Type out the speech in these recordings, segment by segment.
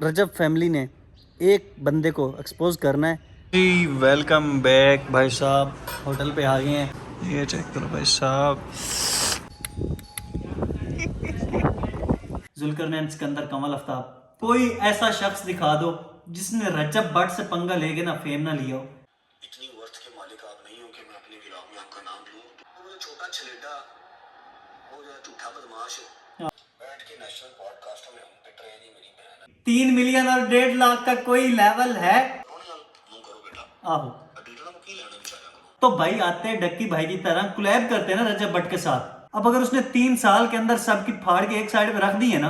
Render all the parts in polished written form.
रजब family ने एक बंदे को एक्सपोज करना है जी। वेलकम बैक भाई साहब, होटल पे आ गए हैं। ये चेक करो भाई साहब, जुल्करनैन, सिकंदर, कमल आफ्ताब। कोई ऐसा शख्स दिखा दो जिसने रजब भट्ट से पंगा लेके ना फेम ना लिया हो। इतनी वर्थ के मालिक आप नहीं हो कि मैं अपने व्लॉग में आपका नाम लूं। वो जो छोटा छलेडा, वो जो झूठा बदमाश बैठ के नेशनल पॉडकास्टों में हम पिट रहे हैं मेरी बहन। 3 मिलियन और 1.5 लाख का कोई लेवल है? मुंह करो बेटा। आहो, डीडला को की लेना बेचारा को। तो भाई आते हैं डक्की भाई की तरह कोलैब करते हैं ना रजब भट्ट के साथ। अब अगर उसने 3 साल के अंदर सबकी फाड़ के एक साइड पे रख दी है ना,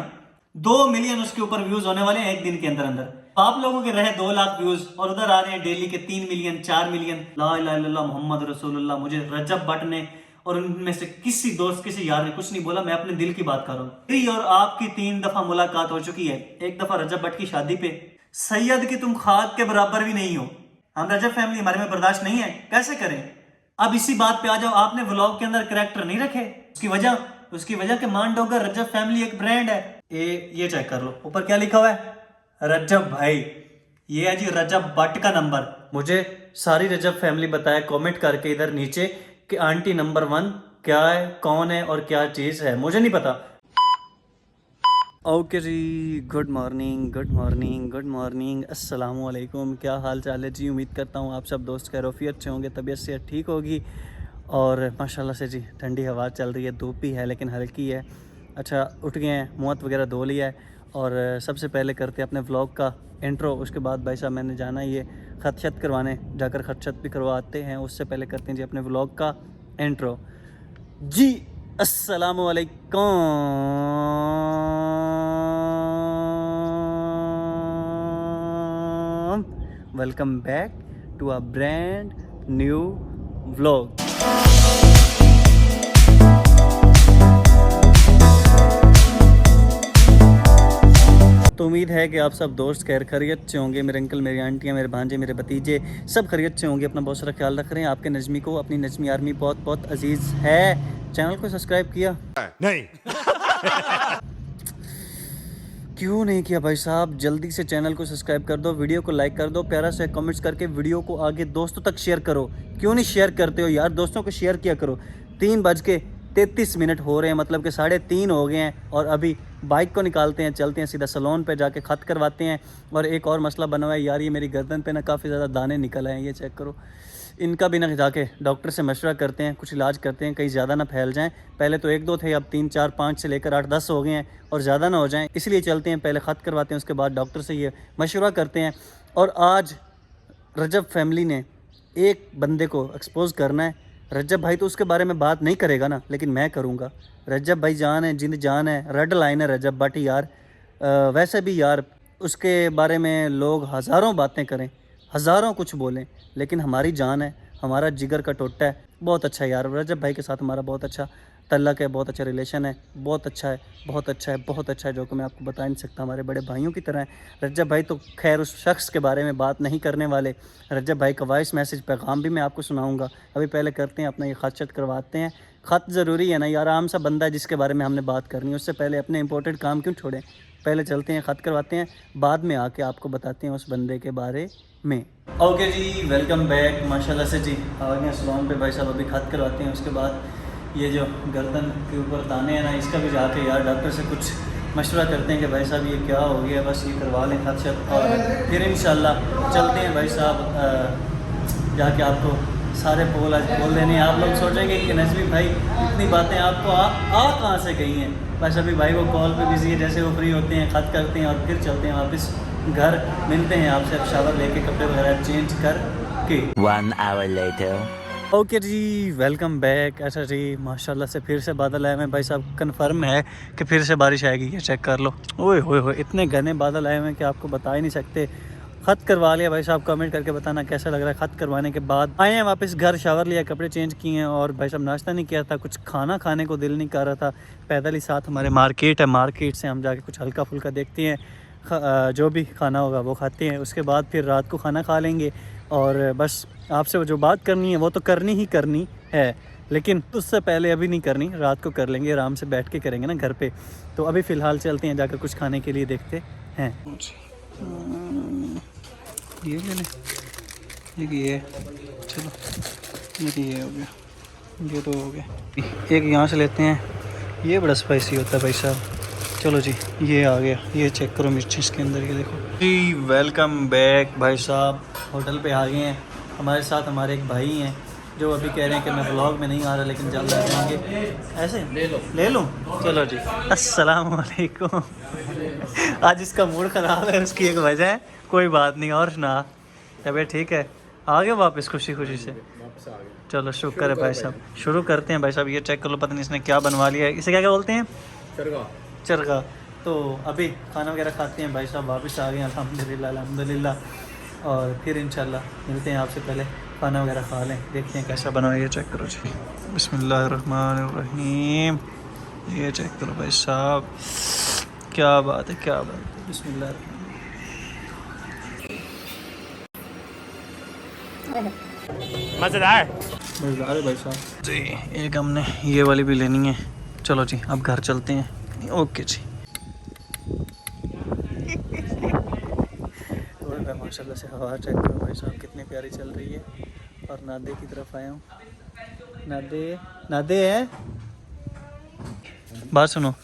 2 मिलियन उसके ऊपर व्यूज होने वाले हैं एक दिन के अंदर अंदर। आप लोगों के रहे 2 लाख व्यूज और उधर आ रहे हैं डेली के 3 मिलियन 4 मिलियन। ला इलाहा इल्लल्लाह मोहम्मद रसूलुल्लाह। मुझे रजब भट्ट ने और उनमें से किसी दोस्त किसी यार ने कुछ नहीं बोला, मैं अपने दिल की बात कर रहा हूँ। मेरी और आपकी 3 दफा मुलाकात हो चुकी है। एक दफा रजब भट्ट की शादी पे। सैयद की तुम खाद के बराबर भी नहीं हो। हम रजब फैमिली, हमारे में बर्दाश्त नहीं है, कैसे करें? अब इसी बात पे आ जाओ, आपने व्लॉग के अंदर कैरेक्टर नहीं रखे। उसकी वजह के मान डोगर रजब फैमिली एक ब्रांड है। ये चेक कर लो, ऊपर क्या लिखा हुआ है? रजब भाई। ये है जी रजब भट्ट का नंबर। मुझे सारी रजब फैमिली बताए कमेंट करके इधर नीचे कि आंटी नंबर 1 क्या है, कौन है और क्या चीज़ है, मुझे नहीं पता। ओके जी, good morning good morning good morning, अस्सलाम वालेकुम। क्या हाल चाल है जी? उम्मीद करता हूँ आप सब दोस्त खैरियत से होंगे, तबीयत से ठीक होगी। और माशाल्लाह से जी ठंडी हवा चल रही है, धूप भी है लेकिन हल्की है। अच्छा, उठ गए हैं, मुँह वगैरह धो लिया है और सबसे पहले करते हैं अपने व्लॉग का इंट्रो। उसके बाद भाई साहब मैंने जाना ये खत शत करवाने, जाकर खत शत भी करवाते हैं। उससे पहले करते हैं जी अपने व्लॉग का इंट्रो जी। अस्सलामु अलैकुम, welcome back to a brand new vlog. तो उम्मीद है कि आप सब दोस्त खैरियत से होंगे। मेरे अंकल, मेरी आंटियाँ, मेरे भांजे, मेरे भतीजे सब खैरियत से होंगे। अपना बहुत सारा ख्याल रख रहे हैं। आपके नजमी को, अपनी नजमी आर्मी बहुत बहुत अजीज़ है। चैनल को सब्सक्राइब किया? नहीं। क्यों नहीं किया भाई साहब? जल्दी से चैनल को सब्सक्राइब कर दो, वीडियो को लाइक कर दो, प्यारा से कमेंट्स करके वीडियो को आगे दोस्तों तक शेयर करो। क्यों नहीं शेयर करते हो यार? दोस्तों को शेयर किया करो। 3:33 हो रहे हैं, मतलब कि 3:30 हो गए हैं और अभी बाइक को निकालते हैं, चलते हैं सीधा सैलून पे जाके ख़त करवाते हैं। और एक और मसला बना हुआ है यार, ये मेरी गर्दन पे ना काफ़ी ज़्यादा दाने निकल आए हैं, ये चेक करो। इनका भी ना जाके डॉक्टर से मशवरा करते हैं, कुछ इलाज करते हैं, कहीं ज़्यादा ना फैल जाएं। पहले तो 1-2 थे, अब 3, 4, 5 से लेकर 8, 10 हो गए हैं और ज़्यादा ना हो जाएं, इसलिए चलते हैं, पहले ख़त करवाते हैं, उसके बाद डॉक्टर से ये मशवरा करते हैं। और आज रजब फैमिली ने एक बंदे को एक्सपोज करना है। रजब भाई तो उसके बारे में बात नहीं करेगा ना, लेकिन मैं करूँगा। रजब भाई जान है, जिंद जान है, रेड लाइन है रजब भट्ट यार। वैसे भी यार उसके बारे में लोग हज़ारों बातें करें, हज़ारों कुछ बोलें, लेकिन हमारी जान है, हमारा जिगर का टोटा है। बहुत अच्छा है यार, रजब भाई के साथ हमारा बहुत अच्छा तल्लक है, बहुत अच्छा रिलेशन है, बहुत अच्छा है, बहुत अच्छा है, बहुत अच्छा है, जो कि मैं आपको बता नहीं सकता। हमारे बड़े भाइयों की तरह है रजब भाई। तो खैर उस शख्स के बारे में बात नहीं करने वाले। रजब भाई का वॉइस मैसेज पैगाम भी मैं आपको सुनाऊंगा। अभी पहले करते हैं अपना ये खत शत करवाते हैं। ख़त ज़रूरी है ना यार, आराम सा बंदा है जिसके बारे में हमने बात करनी है, उससे पहले अपने इंपॉर्टेंट काम क्यों छोड़ें? पहले चलते हैं, ख़त करवाते हैं, बाद में आके आपको बताते हैं उस बंदे के बारे में। ओके जी, वेलकम बैक। माशाल्लाह से जी आ गए सलोन पे भाई साहब, अभी खत करवाते हैं। उसके बाद ये जो गर्दन के ऊपर दाने हैं ना, इसका भी जाके यार डॉक्टर से कुछ मशवरा करते हैं कि भाई साहब ये क्या हो गया, बस ये करवा लें खत शत और फिर इंशाल्लाह चलते हैं भाई साहब। जाके आपको सारे पोल आज बोल देने। आप लोग सोचेंगे कि नजमी भाई इतनी बातें आपको आ कहाँ से गई हैं? बस अभी भाई वो कॉल पे बिजी है, जैसे वो फ्री होते हैं खत करते हैं और फिर चलते हैं वापस घर। मिलते हैं आपसे अब शावर लेके, कपड़े वगैरह चेंज करके। 1 hour later. ओके जी, वेलकम बैक। अच्छा जी, माशाल्लाह से फिर से बादल आए हैं भाई साहब। कंफर्म है कि फिर से बारिश आएगी, ये चेक कर लो। ओए होए, इतने घने बादल आए हुए हैं कि आपको बता ही नहीं सकते। ख़त करवा लिया भाई साहब, कमेंट करके बताना कैसा लग रहा है। ख़त करवाने के बाद आए हैं वापस घर, शावर लिया, कपड़े चेंज किए हैं और भाई साहब नाश्ता नहीं किया था, कुछ खाना खाने को दिल नहीं कर रहा था। पैदल ही साथ हमारे मार्केट है, मार्केट से हम जाके कुछ हल्का फुल्का देखते हैं, जो भी खाना होगा वो खाते हैं। उसके बाद फिर रात को खाना खा लेंगे और बस आपसे जो बात करनी है वो तो करनी ही करनी है, लेकिन उससे पहले अभी नहीं करनी, रात को कर लेंगे, आराम से बैठ के करेंगे ना घर पे। तो अभी फ़िलहाल चलते हैं, जाकर कुछ खाने के लिए देखते हैं। ये ले लें, एक ये चलो, देखिए ये हो गया, ये तो हो गया। एक यहाँ से लेते हैं, ये बड़ा स्पाइसी होता है भाई साहब। चलो जी, ये आ गया, ये चेक करो मिर्ची इसके अंदर, ये देखो जी। वेलकम बैक भाई साहब, होटल पे आ गए हैं। हमारे साथ हमारे एक भाई हैं जो अभी कह रहे हैं कि मैं ब्लॉग में नहीं आ रहा लेकिन जल्द आ जाएंगे। ऐसे ले लूँ? चलो जी, अस्सलाम वालेकुम। आज इसका मूड ख़राब है, उसकी एक वजह है, कोई बात नहीं। और सुना, तबीयत ठीक है? आ गए वापस खुशी खुशी से? चलो शुक्र है भाई साहब। शुरू करते हैं भाई साहब। ये चेक कर लो, पता नहीं इसने क्या बनवा लिया है। इसे क्या क्या बोलते हैं? चरगा। तो अभी खाना वगैरह खाते हैं भाई साहब, वापस आ गए अल्हम्दुलिल्लाह अल्हम्दुलिल्लाह। और फिर इंशाल्लाह मिलते हैं आपसे, पहले खाना वगैरह खा लें, देखते हैं कैसा बना। ये चेक करो जी, बिस्मिल्लाहिर्रहमानिर्रहीम। ये चेक करो भाई साहब, क्या बात है, क्या बात है। बिस्मिल्लाह। मज़ेदार मज़ेदार है भाई साहब जी। एक हमने ये वाली भी लेनी है। चलो जी, अब घर चलते हैं। ओके जी। तो माशाल्लाह से हवा चेक करो भाई साहब, कितनी प्यारी चल रही है। और नादे की तरफ आया हूँ। नादे, नादे है, बात सुनो।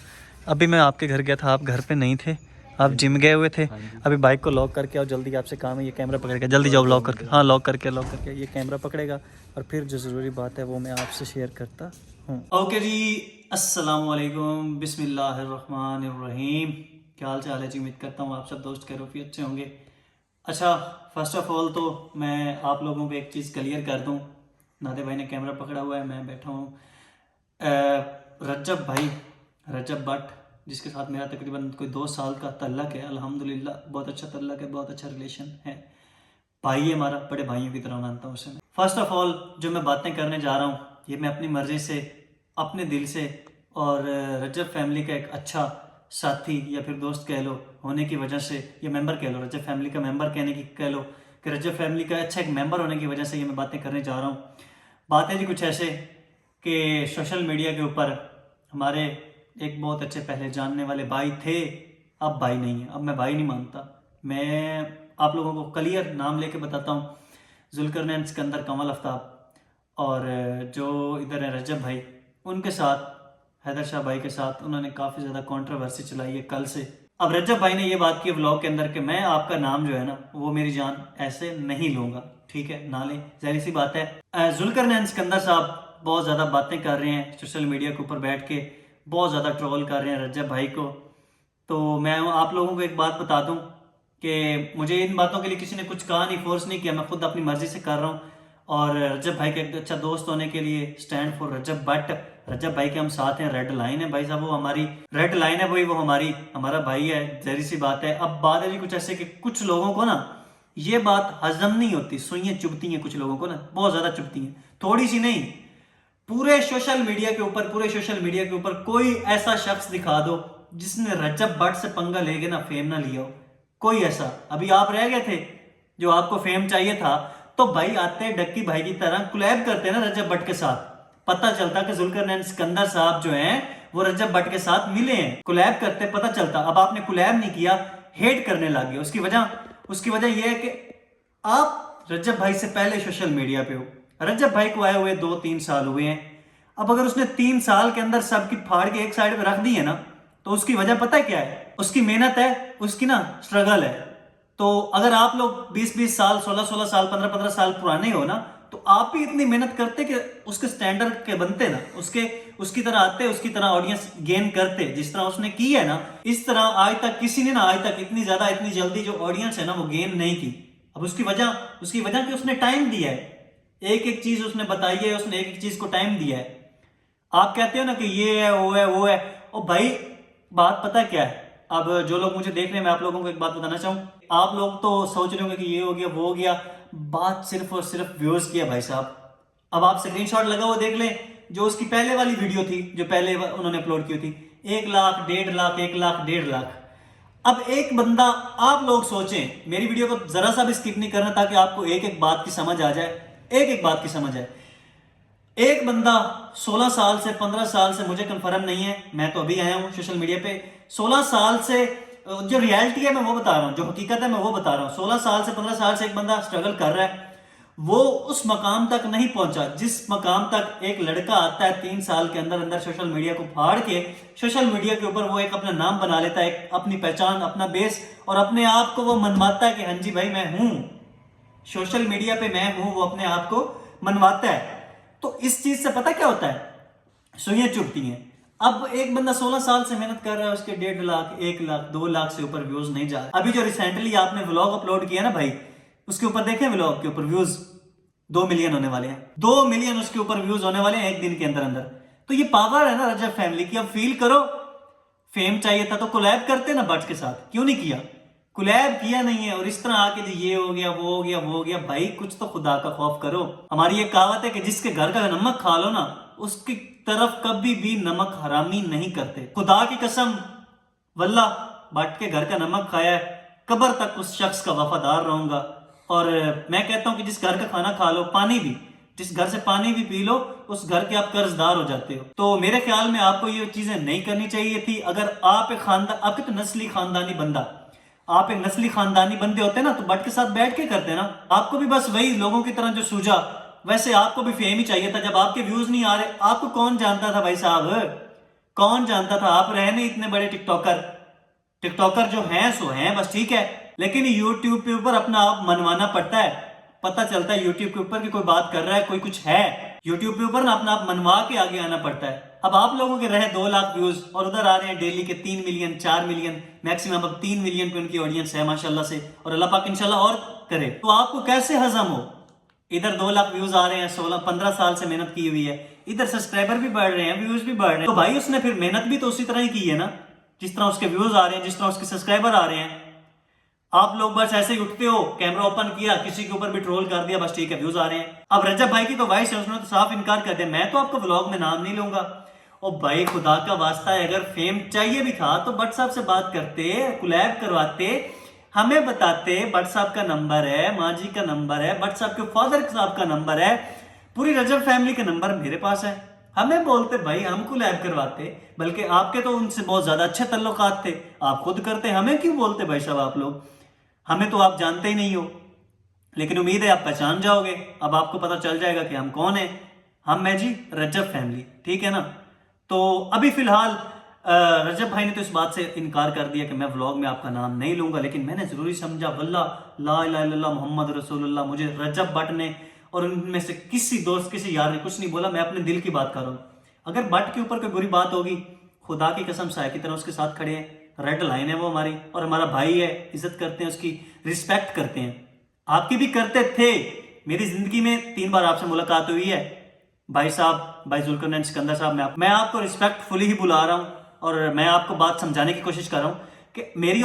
अभी मैं आपके घर गया था, आप घर पे नहीं थे, आप जिम गए हुए थे। अभी बाइक को लॉक करके आओ जल्दी, आपसे काम है। ये कैमरा पकड़ेगा, जल्दी जाओ लॉक करके। हाँ लॉक करके ये कैमरा पकड़ेगा और फिर जो ज़रूरी बात है वो मैं आपसे शेयर करता हूँ। ओके जी, अस्सलाम वालेकुम, बिस्मिल्लाहिर्रहमानिर्रहीम। क्या हाल चाल है जी? उम्मीद करता हूँ आप सब दोस्त खैरियत अच्छे होंगे। अच्छा, फर्स्ट ऑफ ऑल तो मैं आप लोगों को एक चीज़ क्लियर कर दूँ। नादे भाई ने कैमरा पकड़ा हुआ है, मैं बैठा हूँ। रजब भाई, रजब भट्ट, जिसके साथ मेरा तकरीबन कोई 2 साल का तल्लक है। अल्हम्दुलिल्लाह बहुत अच्छा तल्लक है, बहुत अच्छा रिलेशन है। भाई है हमारा, बड़े भाइयों की तरह मानता हूँ उसे मैं। फर्स्ट ऑफ ऑल जो मैं बातें करने जा रहा हूँ, ये मैं अपनी मर्ज़ी से, अपने दिल से, और रजब फैमिली का एक अच्छा साथी या फिर दोस्त कह लो होने की वजह से, या मेंबर कह लो, रजब फैमिली का मेंबर कहने की कह लो, कि रजब फैमिली का अच्छा एक मेंबर होने की वजह से ये मैं बातें करने जा रहा हूँ। बातें जी कुछ ऐसे कि सोशल मीडिया के ऊपर हमारे एक बहुत अच्छे पहले जानने वाले भाई थे, अब भाई नहीं है। अब मैं भाई नहीं मानता। मैं आप लोगों को क्लियर नाम लेके बताता हूँ, जुल्करनैन, सिकंदर, कमल आफ्ताब, और जो इधर है रजब भाई, उनके साथ, हैदर शाह भाई के साथ उन्होंने काफ़ी ज़्यादा कंट्रोवर्सी चलाई है कल से। अब रजब भाई ने ये बात की व्लॉग के अंदर कि मैं आपका नाम जो है ना, वो मेरी जान ऐसे नहीं लूँगा, ठीक है ना ले, जाहिर सी बात है। जुल्करनैन सिकंदर साहब बहुत ज़्यादा बातें कर रहे हैं सोशल मीडिया के ऊपर बैठ के, बहुत ज़्यादा ट्रोल कर रहे हैं रजब भाई को। तो मैं आप लोगों को एक बात बता दूं कि मुझे इन बातों के लिए किसी ने कुछ कहा नहीं, फोर्स नहीं किया, मैं खुद अपनी मर्जी से कर रहा हूं। और रजब भाई के एक अच्छा दोस्त होने के लिए स्टैंड फॉर रजब भट्ट, रजब भाई के हम साथ हैं। रेड लाइन है भाई साहब, वो हमारी रेड लाइन है, वो हमारी, हमारा भाई है, जहरी सी बात है। अब बात है जी कुछ ऐसे कि कुछ लोगों को ना ये बात हजम नहीं होती, सुइयां चुभती हैं कुछ लोगों को ना, बहुत ज्यादा चुभती हैं, थोड़ी सी नहीं। पूरे सोशल मीडिया के ऊपर कोई ऐसा शख्स दिखा दो जिसने रजब भट्ट से पंगा लेके ना फेम ना लिया हो, कोई ऐसा। अभी आप रह गए थे, जो आपको फेम चाहिए था, तो भाई आते डक्की भाई की तरह कोलैब करते ना रजब भट्ट के साथ, पता चलता कि जुल्करनैन सिकंदर साहब जो हैं वो रजब भट्ट के साथ मिले हैं, कोलैब करते पता चलता। अब आपने कोलैब नहीं किया, हेट करने लग गए। उसकी वजह यह है कि आप रजब भाई से पहले सोशल मीडिया पे हो। रजब भाई को आए हुए 2-3 साल हुए हैं। अब अगर उसने 3 साल के अंदर सबकी फाड़ के एक साइड पे रख दी है ना, तो उसकी वजह पता है क्या है? उसकी मेहनत है, उसकी ना स्ट्रगल है। तो अगर आप लोग 20-20 साल, 16-16 साल, 15-15 साल पुराने हो ना, तो आप भी इतनी मेहनत करते कि उसके स्टैंडर्ड के बनते ना, उसकी तरह आते, उसकी तरह ऑडियंस गेन करते, जिस तरह उसने की है ना, इस तरह आज तक किसी ने ना, आज तक इतनी ज्यादा इतनी जल्दी जो ऑडियंस है ना वो गेन नहीं की। अब उसकी वजह कि उसने टाइम दिया है, एक एक चीज उसने बताई है, उसने एक एक चीज को टाइम दिया है। आप कहते हो ना कि ये है वो है वो है, ओ भाई बात पता क्या है? अब जो लोग मुझे देख रहे हैं, मैं आप लोगों को एक बात बताना चाहूँ। आप लोग तो सोच रहे होंगे कि ये हो गया वो हो गया, बात सिर्फ और सिर्फ व्यूज की है भाई साहब। अब आप स्क्रीनशॉट लगा वो देख लें, जो उसकी पहले वाली वीडियो थी, जो पहले उन्होंने अपलोड की थी, 1 लाख, 1.5 लाख, 1 लाख, 1.5 लाख। अब एक बंदा, आप लोग सोचें, मेरी वीडियो को जरा सा भी स्किप नहीं करना ताकि आपको एक एक बात की समझ आ जाए, एक एक बात की समझ आए। एक बंदा 16 साल से, 15 साल से, मुझे कंफर्म नहीं है, मैं तो अभी आया हूं सोशल मीडिया पे, 16 साल से जो रियलिटी है मैं वो बता रहा हूँ, जो हकीकत है मैं वो बता रहा हूँ। 16 साल से 15 साल से एक बंदा स्ट्रगल कर रहा है, वो उस मकाम तक नहीं पहुंचा जिस मकाम तक एक लड़का आता है 3 साल के अंदर अंदर सोशल मीडिया को फाड़ के, सोशल मीडिया के ऊपर वो एक अपना नाम बना लेता है, एक अपनी पहचान, अपना बेस, और अपने आप को वो मनवाता है कि हाँ जी भाई मैं हूं, सोशल मीडिया पे मैं हूं, वो अपने आप को मनवाता है। तो इस चीज से पता क्या होता है, सुइयां चुभती हैं। अब एक बंदा 16 साल से मेहनत कर रहा है, उसके 1.5 लाख 1 लाख 2 लाख से ऊपर व्यूज नहीं जा रहे। अभी जो रिसेंटली आपने व्लॉग अपलोड किया ना भाई, उसके ऊपर देखें, व्लॉग के ऊपर व्यूज 2 मिलियन होने वाले हैं, 2 मिलियन उसके ऊपर व्यूज होने वाले हैं एक दिन के अंदर अंदर। तो ये पावर है ना रजब फैमिली की। अब फील करो, फेम चाहिए था तो कोलैब करते ना बट के साथ, क्यों नहीं किया? कोलैब किया नहीं है, और इस तरह आके जी ये हो गया, वो हो गया, वो हो गया। भाई कुछ तो खुदा का खौफ करो। हमारी ये कहावत है कि जिसके घर का नमक खा लो ना, उसकी तरफ कभी भी नमक हरामी नहीं करते। खुदा की कसम, वल्ला बट के घर का नमक खाया है, कब्र तक उस शख्स का वफादार रहूंगा। और मैं कहता हूं कि जिस घर का खाना खा लो, पानी भी, जिस घर से पानी भी पी लो, उस घर के आप कर्जदार हो जाते हो। तो मेरे ख्याल में आपको ये चीजें नहीं करनी चाहिए थी। अगर आप एक खानदान, आपके तो नस्ली खानदानी बंदा, आप एक नस्ली खानदानी बंदे होते ना, तो बट के साथ बैठ के करते ना। आपको भी बस वही लोगों की तरह जो सूझा, वैसे आपको भी फेम ही चाहिए था। जब आपके व्यूज नहीं आ रहे, आपको कौन जानता था भाई साहब, कौन जानता था? आप रहे नहीं इतने बड़े टिकटॉकर। टिकटॉकर जो हैं सो हैं, बस ठीक है, लेकिन यूट्यूब के ऊपर अपना आप मनवाना पड़ता है। पता चलता है यूट्यूब के ऊपर कि कोई बात कर रहा है, कोई कुछ है, यूट्यूब के ऊपर ना अपना आप मनवा के आगे आना पड़ता है। अब आप लोगों के रहे 2 लाख व्यूज, और उधर आ रहे हैं डेली के 3 मिलियन 4 मिलियन, मैक्सिमम अब 3 मिलियन पे उनकी ऑडियंस है माशाल्लाह से, और अल्लाह पाक इंशाल्लाह और करे। तो आपको कैसे हजम हो? इधर 2 लाख व्यूज आ रहे हैं, 16-15 साल से मेहनत की हुई है, इधर सब्सक्राइबर भी बढ़ रहे हैं, व्यूज भी बढ़ रहे हैं। तो भाई उसने फिर मेहनत भी तो उसी तरह ही की है ना, जिस तरह उसके व्यूज आ रहे हैं, जिस तरह उसके सब्सक्राइबर आ रहे हैं। आप लोग बस ऐसे ही उठते हो, कैमरा ओपन किया, किसी के ऊपर भी ट्रोल कर दिया, बस ठीक है व्यूज आ रहे हैं। अब रजब भाई की तो वॉइस है, उसने तो साफ इनकार कर दिया, मैं तो आपको व्लॉग में नाम नहीं लूंगा। ओ भाई खुदा का वास्ता है, अगर फेम चाहिए भी था तो बट साहब से बात करते, कोलैब करवाते, हमें बताते बट साहब का नंबर है, माँ जी का नंबर है, बट साहब के फादर साहब का नंबर है, पूरी रजब फैमिली का नंबर मेरे पास है, हमें बोलते भाई, हम कोलैब करवाते। बल्कि आपके तो उनसे बहुत ज्यादा अच्छे तल्लुकात थे, आप खुद करते, हमें क्यों बोलते भाई साहब आप लोग? हमें तो आप जानते ही नहीं हो, लेकिन उम्मीद है आप पहचान जाओगे। अब आपको पता चल जाएगा कि हम कौन है। हम है जी रजब फैमिली, ठीक है ना? तो अभी फिलहाल रजब भाई ने तो इस बात से इनकार कर दिया कि मैं व्लॉग में आपका नाम नहीं लूंगा, लेकिन मैंने जरूरी समझा, वल्ला ला इलाहा इल्लल्लाह मोहम्मद रसूलुल्लाह, मुझे रजब बट ने और उनमें से किसी दोस्त किसी यार ने कुछ नहीं बोला, मैं अपने दिल की बात कर रहा हूँ। अगर बट के ऊपर कोई बुरी बात होगी, खुदा की कसम साय की तरह उसके साथ खड़े हैं, रेड लाइन है वो हमारी, और हमारा भाई है, इज्जत करते हैं उसकी, रिस्पेक्ट करते हैं, आपकी भी करते थे। मेरी जिंदगी में 3 बार आपसे मुलाकात हुई है भाई साहब, भाई जुल्करनैन सिकंदर साहब। मैं आपको रिस्पेक्टफुली ही बुला रहा हूं, और मैं आपको बात समझाने की कोशिश कर रहा हूं कि मेरी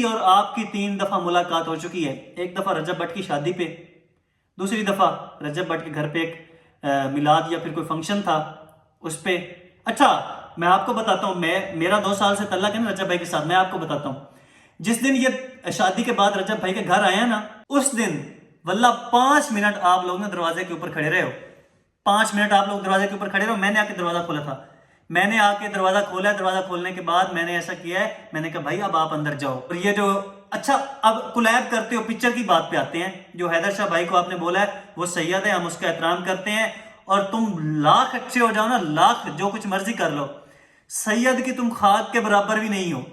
और आपकी 3 दफा मुलाकात हो चुकी है। एक दफा रजब भट्ट की शादी पे, दूसरी दफा रजब भट्ट के घर पे एक मिलाद या फिर कोई फंक्शन था उस पे। अच्छा मैं आपको बताता हूं, मेरा 2 साल से तल्लक है ना रजब भाई के साथ। मैं आपको बताता हूं, जिस दिन ये शादी के बाद रजब भाई के घर आया ना, उस दिन वल्ला 5 मिनट आप लोग ने दरवाजे के ऊपर खड़े रहे हो, 5 मिनट आप लोग दरवाजे के ऊपर खड़े रहो। मैंने आके दरवाजा खोला था, मैंने आके दरवाजा खोला है। दरवाजा खोलने के बाद मैंने ऐसा किया है, मैंने कहा भाई अब आप अंदर जाओ। और ये जो अच्छा अब कोलैब करते हो, पिक्चर की बात पे आते हैं। जो हैदर शाह भाई को आपने बोला है वो सैयद है, हम उसका एहतराम करते हैं, और तुम लाख अच्छे हो जाओ ना, लाख जो कुछ मर्जी कर लो, सैयद की तुम खाक के बराबर भी नहीं हो।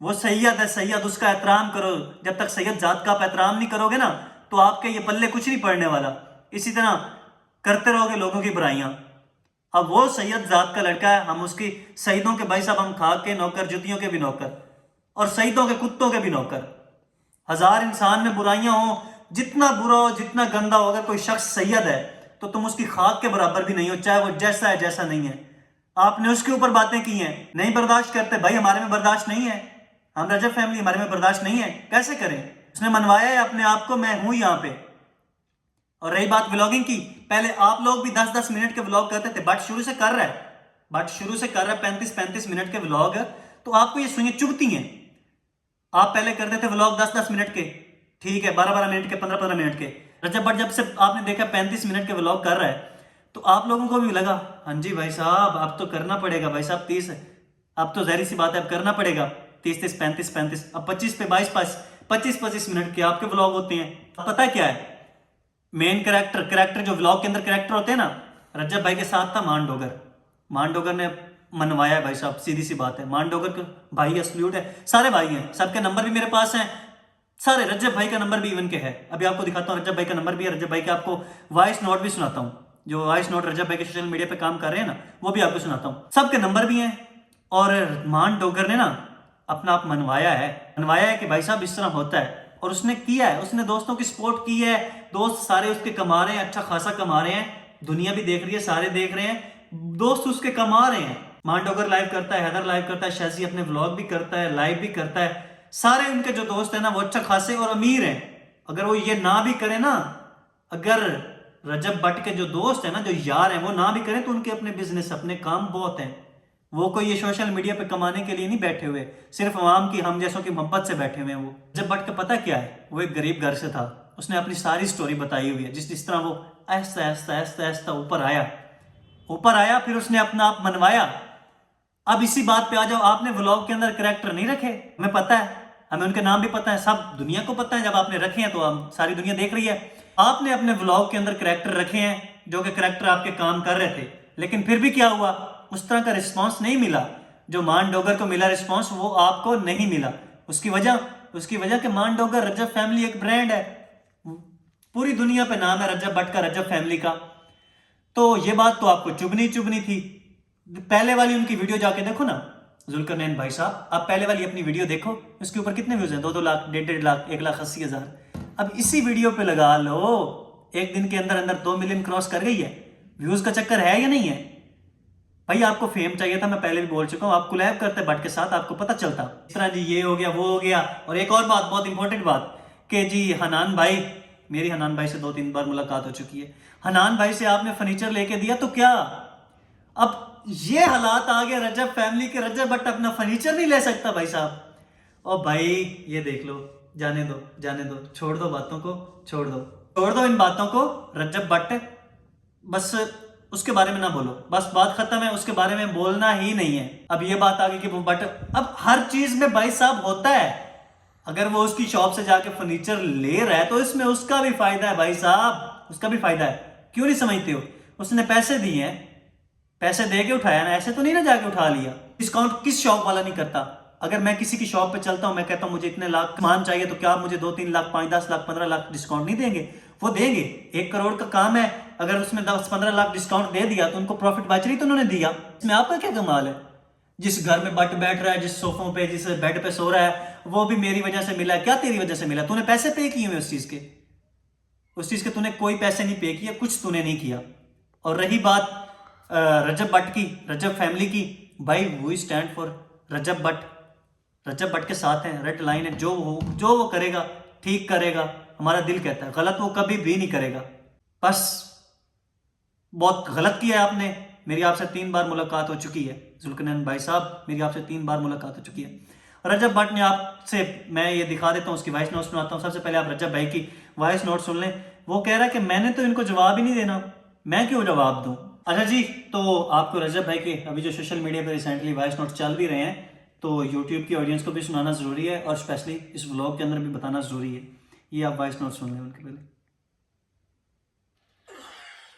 वो सैयद है, सैयद, उसका एहतराम करो। जब तक सैयद जात का आप एहतराम नहीं करोगे ना, तो आपके ये पल्ले कुछ नहीं पड़ने वाला। इसी तरह करते रहोगे लोगों की बुराइयां। अब वो सैयद जात का लड़का है, हम उसकी सईदों के भाई साहब, हम खाक के नौकर, जुतियों के भी नौकर, और सईदों के कुत्तों के भी नौकर। 1000 इंसान में बुराइयां हो, जितना बुरा हो, जितना गंदा हो, अगर कोई शख्स सैयद है तो तुम उसकी खाक के बराबर भी नहीं हो, चाहे वो जैसा है जैसा नहीं है। आपने उसके ऊपर बातें की हैं, नहीं बर्दाश्त करते भाई, हमारे में बर्दाश्त नहीं है। हम रजब फैमिली, हमारे में बर्दाश्त नहीं है, कैसे करें? उसने मनवाया है अपने आप को, मैं हूं यहां पे। और रही बात व्लॉगिंग की, पहले आप लोग भी 10-10 मिनट के व्लॉग करते थे, बट शुरू से कर रहा है 35-35 मिनट के व्लॉग, तो आपको ये सुनिए चुभती हैं। आप पहले करते थे व्लॉग 10-10 मिनट के, ठीक है, 12-12 मिनट के, 15-15 मिनट के। रजब बट जब से आपने देखा 35 मिनट के व्लॉग कर रहा है, तो आप लोगों को भी लगा हाँ जी भाई साहब अब तो करना पड़ेगा, भाई साहब 30 है, अब तो जहरी सी बात है, अब करना पड़ेगा। 30-30, 35-35, अब 25 पे 25 मिनट के आपके व्लॉग होते हैं। पता है क्या है मेन कैरेक्टर जो व्लॉग के अंदर कैरेक्टर होते हैं ना, रजब भाई के साथ था मान डोगर ने मनवाया है भाई साहब, सीधी सी बात है। मान डोगर के भाई है, सल्यूट है, सारे भाई हैं, सबके नंबर भी मेरे पास हैं सारे। रजब भाई का नंबर भी इवन के है, अभी आपको दिखाता हूँ। रजब भाई का नंबर भी है, रजब भाई के आपको वॉइस नोट भी सुनाता हूँ, जो वॉइस नोट रजब भाई के सोशल मीडिया पे काम कर रहे हैं ना, वो भी आपको सुनाता हूँ। सबके नंबर भी हैं। और मान डोगर ने ना अपना आप मनवाया है कि भाई साहब इस तरह होता है, और उसने किया है, उसने दोस्तों की सपोर्ट की है। दोस्त सारे उसके कमा रहे हैं, अच्छा खासा कमा रहे हैं, दुनिया भी देख रही है, सारे देख रहे हैं, दोस्त उसके कमा रहे हैं। मान डोगर लाइव करता है, हैदर लाइव करता है, शैजी अपने व्लॉग भी करता है, लाइव भी करता है। सारे उनके जो दोस्त हैं ना वो अच्छा खासे और अमीर हैं। अगर वो ये ना भी करें ना, अगर रजब भट्ट के जो दोस्त हैं ना, जो यार हैं, वो ना भी करें तो उनके अपने बिजनेस, अपने काम बहुत हैं। वो कोई ये सोशल मीडिया पे कमाने के लिए नहीं बैठे हुए, सिर्फ आवाम की, हम जैसों की मोहब्बत से बैठे हुए हैं। वो रजब भट्ट का पता क्या है, वो एक गरीब घर से था। उसने अपनी सारी स्टोरी बताई हुई है, जिस तरह वो ऐसा ऐसा ऐसा ऐसा ऊपर आया, फिर उसने अपना आप मनवाया। अब इसी बात पे आ जाओ, आपने व्लॉग के अंदर कैरेक्टर नहीं रखे, हमें पता है, हमें उनके नाम भी पता है, सब दुनिया को पता है। जब आपने रखे हैं तो हम सारी दुनिया देख रही है। आपने अपने व्लॉग के अंदर कैरेक्टर रखे हैं, जो कि कैरेक्टर आपके काम कर रहे थे, लेकिन फिर भी क्या हुआ, उस तरह का रिस्पॉन्स नहीं मिला जो मान डोगर को मिला रिस्पॉन्स, वो आपको नहीं मिला। उसकी वजह कि मान डोगर, रजब फैमिली एक ब्रांड है, पूरी दुनिया पे नाम है रजब भट्ट का, रजब फैमिली का। तो ये बात तो आपको चुभनी थी। पहले वाली उनकी वीडियो जाके देखो ना, जुल्करनैन भाई साहब, आप पहले वाली अपनी वीडियो देखो, उसके ऊपर कितने व्यूज हैं, 2-2 लाख, 1.5 लाख, 1,80,000। अब इसी वीडियो पे लगा लो, एक दिन के अंदर अंदर 2 मिलियन क्रॉस कर गई है। व्यूज का चक्कर है या नहीं है भाई? आपको फेम चाहिए था, मैं पहले भी बोल चुका हूं, आप कोलैब करते भट्ट के साथ, आपको पता चलता। इस तरह जी ये हो गया, वो हो गया। और एक और बात, बहुत इंपॉर्टेंट बात, कि जी हनान भाई, मेरी हनान भाई से 2-3 बार मुलाकात हो चुकी है। हनान भाई से आपने फर्नीचर लेके दिया तो क्या, अब ये हालात आ गए रजब फैमिली के, रजब भट्ट अपना फर्नीचर नहीं ले सकता भाई साहब। और भाई ये देख लो, जाने दो, छोड़ दो बातों को, छोड़ दो इन बातों को। रजब भट्ट, बस उसके बारे में ना बोलो, बस बात खत्म है, उसके बारे में बोलना ही नहीं है। अब ये बात आ गई कि वो भट्ट, अब हर चीज में भाई साहब होता है, अगर वो उसकी शॉप से जाके फर्नीचर ले रहा है तो इसमें उसका भी फायदा है भाई साहब, उसका भी फायदा है। क्यों नहीं समझते हो? उसने पैसे दिए हैं, पैसे दे के उठाया ना, ऐसे तो नहीं ना जाके उठा लिया। डिस्काउंट किस शॉप वाला नहीं करता? अगर मैं किसी की शॉप पे चलता हूं, मैं कहता हूं मुझे इतने लाख सामान चाहिए, तो क्या आप मुझे 2-3 लाख, 5-10 लाख, 15 लाख डिस्काउंट नहीं देंगे? वो देंगे। 1 करोड़ का काम है, अगर उसमें 10-15 लाख डिस्काउंट दे दिया तो उनको प्रॉफिट बच रही, तो उन्होंने दिया। इसमें आपका क्या कमाल है? जिस घर में बट बैठ रहा है, जिस सोफों पे, जिस बेड पे सो रहा है, वो भी मेरी वजह से मिला है। क्या तेरी वजह से मिला? तूने पैसे पे किए हुए उस चीज के तूने कोई पैसे नहीं पे किए, कुछ तूने नहीं किया। और रही बात रजब भट्ट की, रजब फैमिली की, भाई वी स्टैंड फॉर रजब भट्ट के साथ हैं, रेड लाइन है। जो वो करेगा ठीक करेगा, हमारा दिल कहता है, गलत वो कभी भी नहीं करेगा। बस बहुत गलत किया है आपने। मेरी आपसे 3 बार मुलाकात हो चुकी है जुल्करनैन भाई साहब, मेरी आपसे 3 बार मुलाकात हो चुकी है। रजब भट्ट ने आपसे, मैं ये दिखा देता हूँ, उसकी वॉइस नोट सुनाता हूँ। सबसे पहले आप रजब भाई की वॉइस नोट सुन लें। वो कह रहा है कि मैंने तो इनको जवाब ही नहीं देना, मैं क्यों जवाब दूं। अच्छा जी, तो आपको रजब भाई के अभी जो सोशल मीडिया पर रिसेंटली वॉइस नोट चल भी रहे हैं, तो यूट्यूब की ऑडियंस को भी सुनाना जरूरी है, और स्पेशली इस व्लॉग के अंदर भी बताना जरूरी है। ये आप वॉइस नोट सुन लें उनके पहले।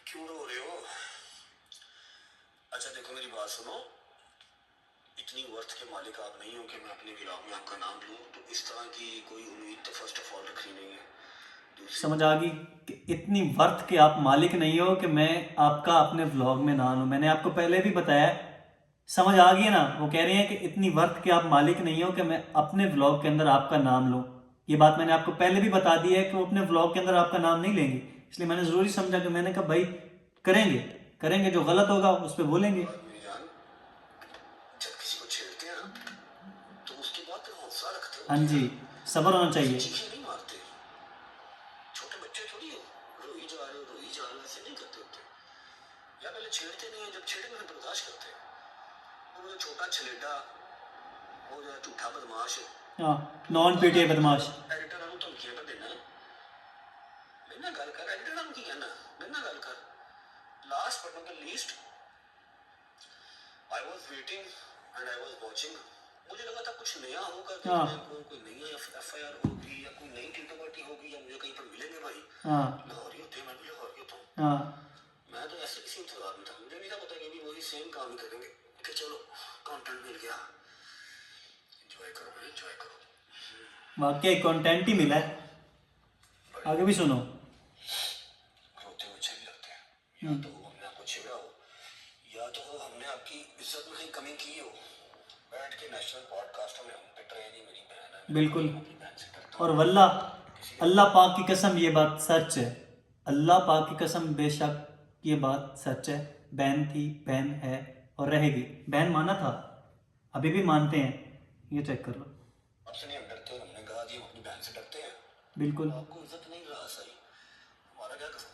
क्यों रो रहे हो? अच्छा देखो मेरी बात सुनो, इतनी वर्थ के मालिक आप नहीं हो कि मैं अपने व्लॉग में आपका नाम लूं, तो इस तरह की कोई उम्मीद तो फर्स्ट ऑफ ऑल रखनी नहीं है। समझ आ गई कि इतनी वर्थ के आप मालिक नहीं हो कि मैं आपका अपने व्लॉग में ना लूं। मैंने आपको पहले भी बताया, समझ आ गई ना? वो कह रहे हैं कि इतनी वर्थ के आप मालिक नहीं हो कि मैं अपने व्लॉग के अंदर आपका नाम लूं। ये बात मैंने आपको पहले भी बता दी है कि वो अपने व्लॉग के अंदर आपका नाम नहीं लेंगे, इसलिए मैंने जरूरी समझा कि मैंने कहा भाई करेंगे, जो गलत होगा उस पर बोलेंगे। जब किसी को छेड़ते हैं तो उसकी बात पे हौसला रखते हो। हाँ जी, सब्र होना चाहिए। नहीं मारते, छोटे बच्चे थोड़ी हो, रोई जा रहे हो, ऐसे नहीं करते होते। या पहले छेड़ते नहीं है, जब छेड़ेंगे फिर बर्दाश्त करते हैं। वो जो छोटा छलेडा, वो जो झूठा बदमाश, हाँ, नॉन पीटीए बदमाश, एडिटर ਨੂੰ ਧਮਕੀਆਂ ਤਾਂ ਦੇਣਾ। ਮੇਰੇ ਨਾਲ ਗੱਲ ਕਰ, एडिटर ਨੂੰ ਕੀ ਕਹਿਣਾ, ਮੇਰੇ ਨਾਲ ਗੱਲ ਕਰ। Last but not the least, I was waiting and I was watching, मुझे लगा था कुछ नया हो, कर हाँ। देखना है कोई नई FIR होगी या कोई नई टीटो पार्टी होगी या मुझे कहीं पर मिलेंगे भाई। हाँ लाहौर ही होते हैं, मैं भी लाहौर ही होता हूँ। हाँ मैं तो ऐसे किसी इंतजार में था, मुझे नहीं था पता कि भी वही सेम काम ही करेंगे कि चलो कंटेंट मिल गया, एंजॉय करो एंजॉय करो। वाकई कंटेंट ही मिला है। आगे भी सुनो। रोते हुए अच्छे भी लगते हैं, या तो हमने आपको छेड़ा हो या तो हमने आपकी इज्जत में कहीं कमी की हो। बैठ के नेशनल पॉडकास्टों में हम पिट रहे हैं जी, मेरी बहन है, बिल्कुल। अपनी बहन से डरता और हूँ। वल्ला अल्लाह पाक की कसम ये बात सच है। अल्लाह पाक की कसम बेशक ये बात सच है। बहन थी, बहन है और रहेगी। बहन माना था, अभी भी मानते हैं। ये चेक कर लो। आपसे नहीं हम डरते, हमने कहा जी हम अपनी बहन से डरते हैं। बिल्कुल। आपको इज्जत नहीं रहा सही, हमारा क्या कसूर।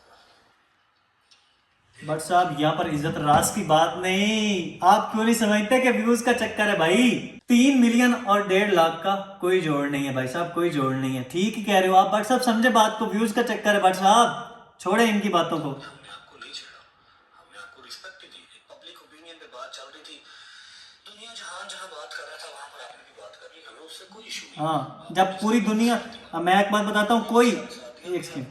बट साहब यहाँ पर इज्जत राज की बात नहीं। आप क्यों नहीं समझते कि व्यूज का चक्कर है भाई। 3 मिलियन और 1.5 लाख का कोई जोड़ नहीं है भाई साहब, कोई जोड़ नहीं है। ठीक ही कह रहे हो आप, बट साहब समझे बात को। व्यूज का चक्कर है बट साहब, छोड़े इनकी बातों को। हमने आपको नहीं छेड़ा, हमने आपको रिस्पेक्ट दी। पब्लिक ओपिनियन पे बात चल रही थी, दुनिया जहां जहां बात कर रहा था वहां पर आपने भी बात कर ली, हमें उससे कोई इशू नहीं। हाँ, जब पूरी दुनिया, अब मैं एक बात बताता हूँ, कोई एक सेकंड,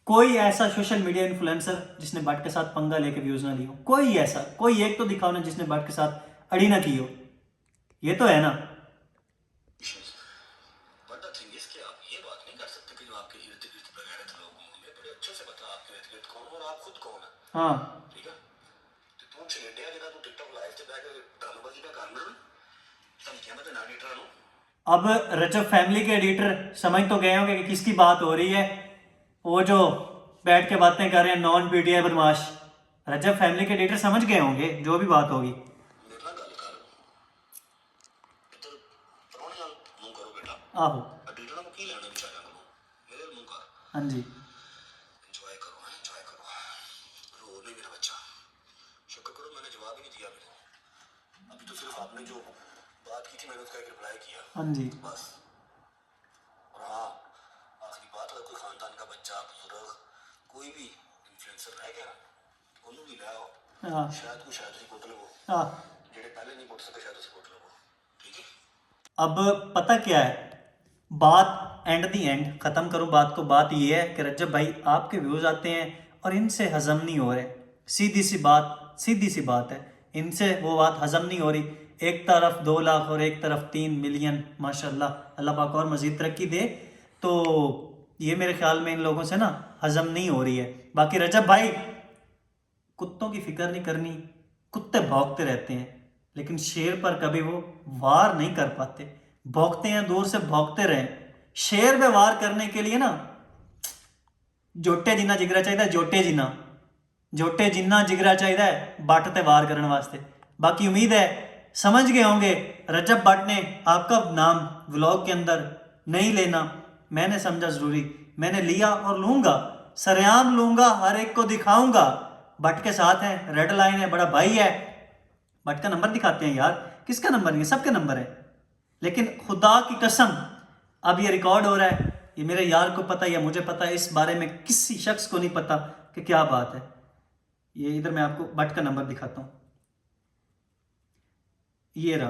कोई ऐसा सोशल मीडिया इन्फ्लुएंसर जिसने बट के साथ पंगा लेके व्यूज ना लियो, कोई ऐसा, कोई एक तो दिखाओ ना जिसने बट के साथ अड़ी ना की हो। ये तो है ना। बट द थिंग इज कि आप ये बात नहीं कर सकते कि जो आपके इर्द गिर्द बगैरत लोग होंगे, बड़े अच्छे से पता आपके इर्द गिर्द कौन और आप खुद कौन है। हाँ ठीक है, तो तू छेड़िया जिदा तू टिकटॉक लाइव से बैठ के ड्रामेबाजी का काम ना धमकियां मैं तो ना लीटर नु। अब रजब फैमिली के एडिटर समझ तो गए होंगे कि किसकी बात हो रही है। वो जो बैठ के बातें कर रहे हैं नॉन पीटीआई बदमाश, रजब फैमिली के एडिटर समझ गए होंगे जो भी बात होगी। मेरे नाल गल कर, इधर परौने नाल मुंह करो बेटा। आहो। एडिटर को की लेना बेचारा को, मेरे मुंह कर। हाँ जी। एंजॉय करो एंजॉय करो। रो नहीं मेरा बच्चा, शुक्र करो मैंने जवाब ही नहीं दिया अभी तो। अभी तो सिर्फ आपने जो बात की थी मैंने उसका एक रिप्लाई किया, हाँ जी। बस। और हाँ, आखिरी बात, अगर कोई खानदान का बच्चा बुजुर्ग कोई भी इन्फ्लुएंसर रह गया ਉਹਨੂੰ भी लाओ, हाँ शायद कोई शायद उसी पुट लवो, हाँ। जेडे पहले नहीं पुट सके शायद उसी पुट लवो। ठीक है, अब पता क्या है बात, एंड दी एंड खत्म करूं बात को। बात ये है कि रजब भाई आपके व्यूज आते हैं और इनसे हजम नहीं हो रहे। सीधी सी बात, सीधी सी बात है, इनसे वो बात हजम नहीं हो रही। एक तरफ 2 लाख और एक तरफ 3 मिलियन, माशाल्लाह, अल्लाह पाक और मजीद तरक्की दे। तो ये मेरे ख्याल में इन लोगों से ना हजम नहीं हो रही है। बाकी रजब भाई, कुत्तों की फिक्र नहीं करनी, कुत्ते भौंकते रहते हैं लेकिन शेर पर कभी वो वार नहीं कर पाते। भौंकते हैं, दूर से भौंकते रहें। शेर पे वार करने के लिए ना जोटे जिन्ना जिगरा चाहिए, जोटे जिन्ना जिगरा चाहिए बट ते वार करने वास्ते। बाकी उम्मीद है समझ गए होंगे। रजब भट्ट ने आपका नाम व्लॉग के अंदर नहीं लेना, मैंने समझा जरूरी, मैंने लिया और लूंगा, सरेआम लूंगा, हर एक को दिखाऊंगा। भट्ट के साथ है, रेड लाइन है, बड़ा भाई है। भट्ट का नंबर दिखाते हैं यार, किसका नंबर नहीं है, सबके नंबर है। लेकिन खुदा की कसम अब ये रिकॉर्ड हो रहा है, ये मेरे यार को पता है या मुझे पता है, इस बारे में किसी शख्स को नहीं पता कि क्या बात है। ये इधर मैं आपको भट्ट का नंबर दिखाता हूं, ये रहा,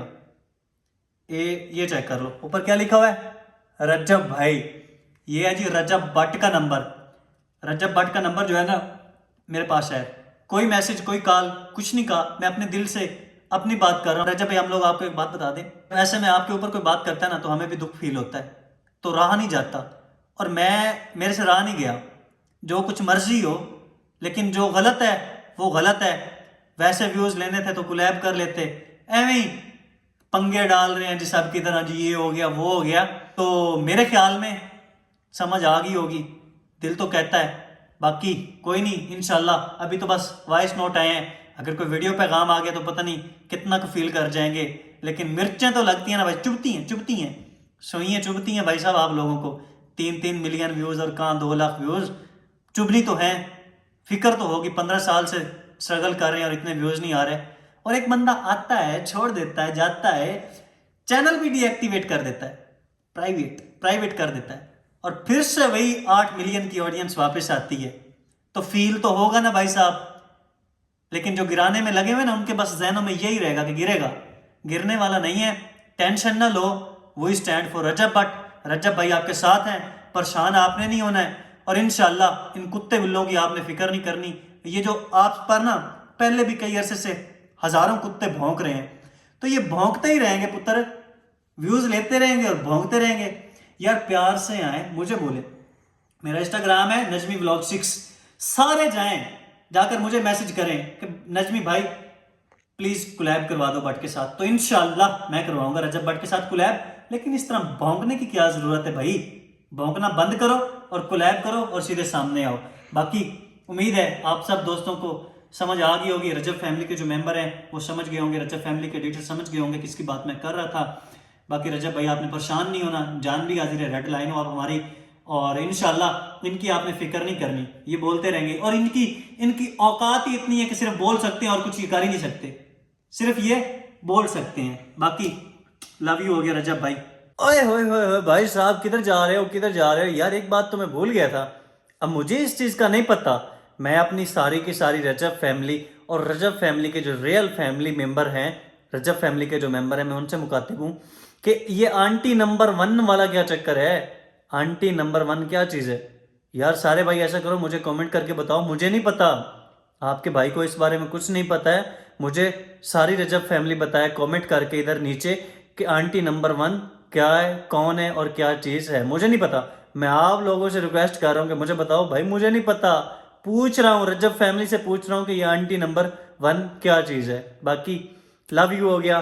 ये चेक कर लो, ऊपर क्या लिखा हुआ है, रजब भाई। ये है जी रजब भट्ट का नंबर। रजब भट्ट का नंबर जो है ना मेरे पास है। कोई मैसेज, कोई कॉल, कुछ नहीं कहा, मैं अपने दिल से अपनी बात कर रहा हूँ। रजब भाई हम लोग आपको एक बात बता दें, ऐसे में आपके ऊपर कोई बात करता है ना तो हमें भी दुख फील होता है, तो रहा नहीं जाता। और मेरे से रहा नहीं गया। जो कुछ मर्जी हो, लेकिन जो गलत है वो गलत है। वैसे व्यूज लेने थे तो कोलैब कर लेते, एवं ही पंगे डाल रहे हैं जी सब की तरह, जी ये हो गया वो हो गया। तो मेरे ख्याल में समझ आ गई होगी, दिल तो कहता है। बाकी कोई नहीं, इंशाल्लाह अभी तो बस वॉइस नोट आए हैं, अगर कोई वीडियो पैगाम आ गया तो पता नहीं कितना को फील कर जाएंगे। लेकिन मिर्चें तो लगती हैं ना भाई, चुभती हैं सुइयाँ चुभती हैं भाई साहब आप लोगों को। 3 मिलियन व्यूज़ और कहाँ 2 लाख व्यूज़, चुभनी तो हैं। फिक्र तो होगी, 15 साल से स्ट्रगल कर रहे हैं और इतने व्यूज़ नहीं आ रहे। और एक बंदा आता है, छोड़ देता है, जाता है, चैनल भी डीएक्टिवेट कर देता है, प्राइवेट कर देता है, और फिर से वही 8 मिलियन की ऑडियंस वापस आती है। तो फील तो होगा ना भाई साहब। लेकिन जो गिराने में लगे हुए ना उनके बस जहनों में यही रहेगा कि गिरेगा, गिरने वाला नहीं है, टेंशन ना लो। वही स्टैंड फॉर रजब भट्ट। रजब भाई आपके साथ हैं, परेशान आपने नहीं होना है, और इंशाल्लाह इन कुत्ते बिल्लों की आपने फिक्र नहीं करनी। ये जो आप पर ना पहले भी कई अरसे से हजारों कुत्ते भौंक रहे हैं, तो ये भौंकते ही रहेंगे पुत्र, व्यूज लेते रहेंगे और भौंकते रहेंगे। यार प्यार से आए, मुझे बोले, मेरा इंस्टाग्राम है नजमी व्लॉग 6, सारे जाएं जाकर मुझे मैसेज करें कि नजमी भाई प्लीज कोलैब करवा दो भट्ट के साथ, तो इंशाल्लाह मैं करवाऊंगा रजब भट्ट के साथ कोलैब। लेकिन इस तरह भौंकने की क्या जरूरत है भाई, भौंकना बंद करो और कोलैब करो और सीधे सामने आओ। बाकी उम्मीद है आप सब दोस्तों को समझ आ गई होगी, रजब फैमिली के जो मेंबर हैं वो समझ गए होंगे, रजब फैमिली के एडिटर समझ गए होंगे किसकी बात मैं कर रहा था। बाकी रजब भाई आपने परेशान नहीं होना, जान भी हाजिर है, रेड लाइन हो आप हमारी, और इंशाल्लाह इनकी आपने फिक्र नहीं करनी, ये बोलते रहेंगे। और इनकी औकात ही इतनी है कि सिर्फ बोल सकते हैं और कुछ कर ही नहीं सकते, सिर्फ ये बोल सकते हैं। बाकी लव यू हो गया रजब भाई। ओए होए होए होए भाई साहब, किधर जा रहे हो, किधर जा रहे हो यार? एक बात तो मैं भूल गया था, अब मुझे इस चीज़ का नहीं पता। मैं अपनी सारी की सारी रजब फैमिली और रजब फैमिली के जो रियल फैमिली मेंबर हैं, रजब फैमिली के जो मेंबर हैं, मैं उनसे मुखातिब हूँ कि ये आंटी नंबर 1 वाला क्या चक्कर है? आंटी नंबर 1 क्या चीज़ है यार? सारे भाई ऐसा करो, मुझे कमेंट करके बताओ, मुझे नहीं पता, आपके भाई को इस बारे में कुछ नहीं पता है। मुझे सारी रजब फैमिली बताया कमेंट करके इधर नीचे कि आंटी नंबर 1 क्या है, कौन है और क्या चीज़ है, मुझे नहीं पता। मैं आप लोगों से रिक्वेस्ट कर रहा हूँ कि मुझे बताओ भाई, मुझे नहीं पता, पूछ रहा हूँ, रजब फैमिली से पूछ रहा हूँ कि ये आंटी नंबर 1 क्या चीज़ है। बाकी लव यू हो गया।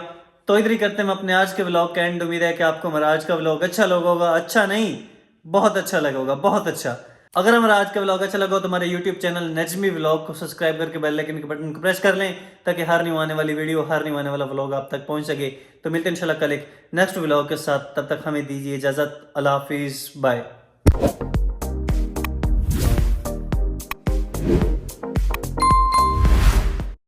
तो इधर ही करते हैं हम अपने आज के व्लॉग का एंड। उम्मीद है कि आपको हमारा आज का व्लॉग अच्छा लगा होगा, अच्छा नहीं बहुत अच्छा लगा होगा, बहुत अच्छा। अगर हमारा आज का व्लॉग अच्छा लगा हो तो हमारे यूट्यूब चैनल नजमी व्लॉग को सब्सक्राइब करके बेल आइकन के बटन को प्रेस कर लें, ताकि हर न्यू आने वाली वीडियो, हर न्यू आने वाला व्लॉग आप तक पहुंच सके। तो मिलते हैं इंशाल्लाह कल एक नेक्स्ट व्लॉग के साथ, तब तक हमें दीजिए इजाजत। अल्लाह हाफिज, बाय।